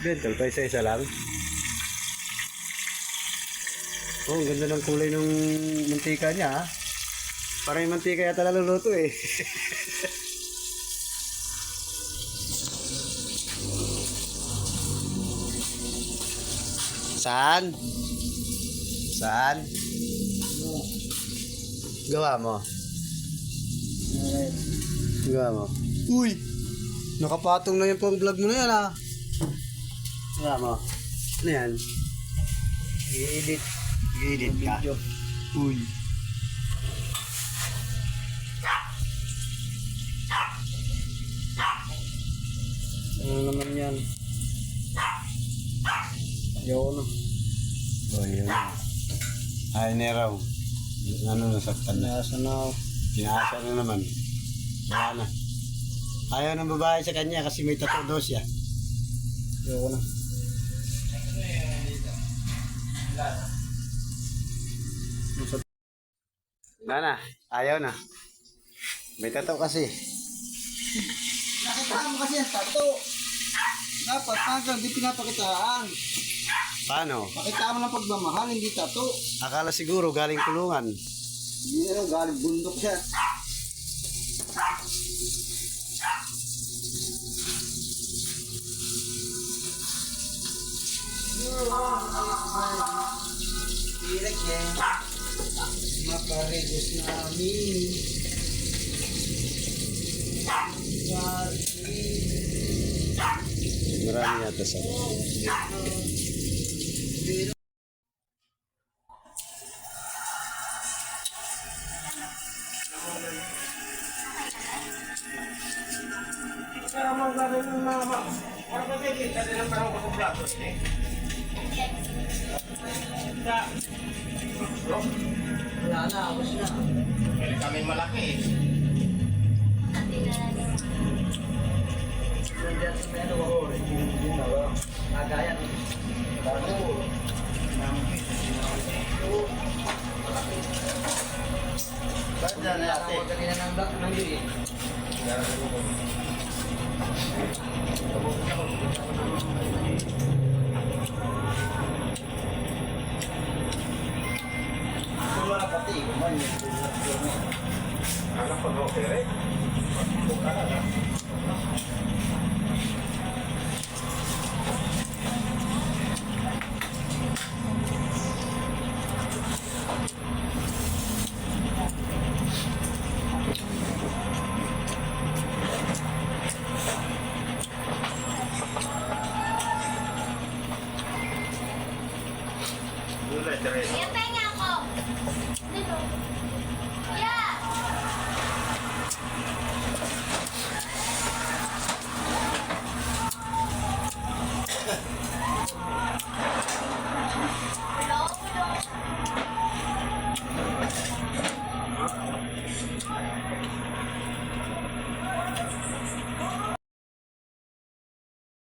Bentol pa isa-isa lang. Oh, ang ganda ng kulay ng mantika niya, ha? Parang yung mantika yata naluluto, eh. Saan? Saan? Gawa mo? Gawa mo? Uy! Nakapatong na yung pang vlog mo na yan, ha? Gawa mo? Ano yan? I-edit. I-edit ka? Video. Uy! Ano naman yan? Ayaw na. Oh, yun. Ay, neraw. Ano, nasaktan na. Nasa na ako. Pinaasa na naman. Wala na. Ayaw ng babae sa kanya kasi may tattoo daw siya. Ayaw na. Wala na. Ayaw na. May tattoo kasi. Nakita mo kasi ang tato. Dapat tagal, di pinapakitaan. Paano? Pakita mo ng pagmamahal, hindi tato. Akala siguro galing kulungan. Hindi na lang, galing bundok siya. Hirap yan. Makarigos namin. Marami yata sa Wala na, abos na. Pwede kami malaki eh. Nandiyan sa meno ako. Nagayan. Banda na natin. Kanina ng black ng yun eh. Wala pati, kumain yun. Anak ko no, pero eh. Dulay, dire. Yan, pahinga ako. Dito.